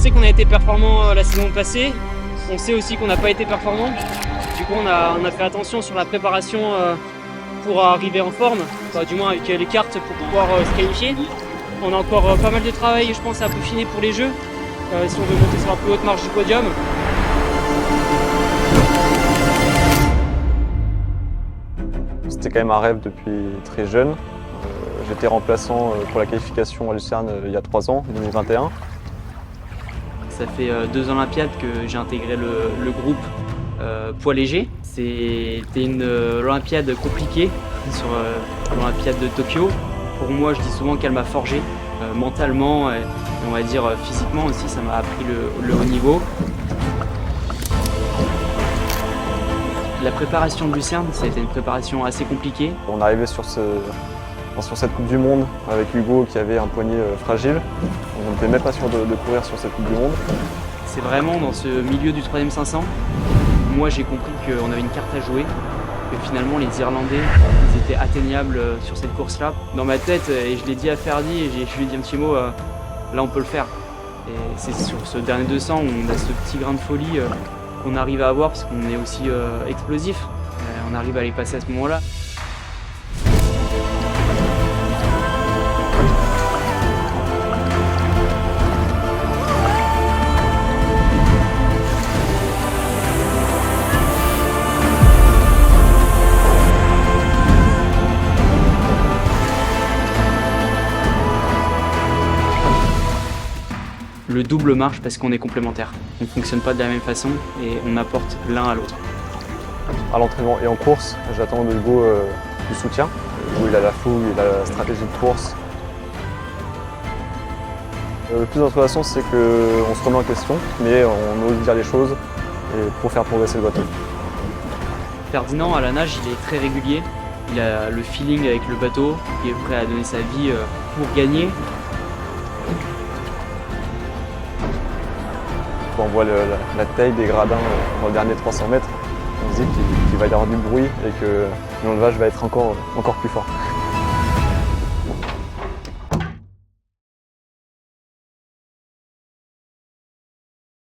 sait qu'on a été performant la saison passée, on sait aussi qu'on n'a pas été performant. Du coup, on a fait attention sur la préparation pour arriver en forme, enfin, du moins avec les cartes pour pouvoir se qualifier. On a encore pas mal de travail, je pense, à peaufiner pour les Jeux, si on veut monter sur la plus haute marche du podium. C'était quand même un rêve depuis très jeune. J'étais remplaçant pour la qualification à Lucerne il y a 3 ans, 2021. Ça fait 2 Olympiades que j'ai intégré le groupe poids léger. C'était une Olympiade compliquée sur l'Olympiade de Tokyo. Pour moi, je dis souvent qu'elle m'a forgé mentalement et on va dire physiquement aussi, ça m'a appris le haut niveau. La préparation de Lucerne, ça a été une préparation assez compliquée. On arrivait sur cette Coupe du Monde avec Hugo qui avait un poignet fragile. On n'était même pas sûr de courir sur cette Coupe du Monde. C'est vraiment dans ce milieu du 3e 500, moi j'ai compris qu'on avait une carte à jouer, que finalement les Irlandais ils étaient atteignables sur cette course-là. Dans ma tête, et je l'ai dit à Ferdi, et je lui ai dit un petit mot, là on peut le faire. Et c'est sur ce dernier 200 où on a ce petit grain de folie qu'on arrive à avoir parce qu'on est aussi explosif. On arrive à les passer à ce moment-là. Le double marche parce qu'on est complémentaires. On ne fonctionne pas de la même façon et on apporte l'un à l'autre. À l'entraînement et en course, j'attends de Hugo du soutien. Hugo, il a la fougue, il a la stratégie de course. Le plus intéressant, c'est qu'on se remet en question, mais on ose dire les choses et pour faire progresser le bateau. Ferdinand, à la nage, il est très régulier. Il a le feeling avec le bateau, il est prêt à donner sa vie pour gagner. Quand on voit la taille des gradins dans le dernier 300 mètres, on se dit qu'il va y avoir du bruit et que l'élevage va être encore plus fort.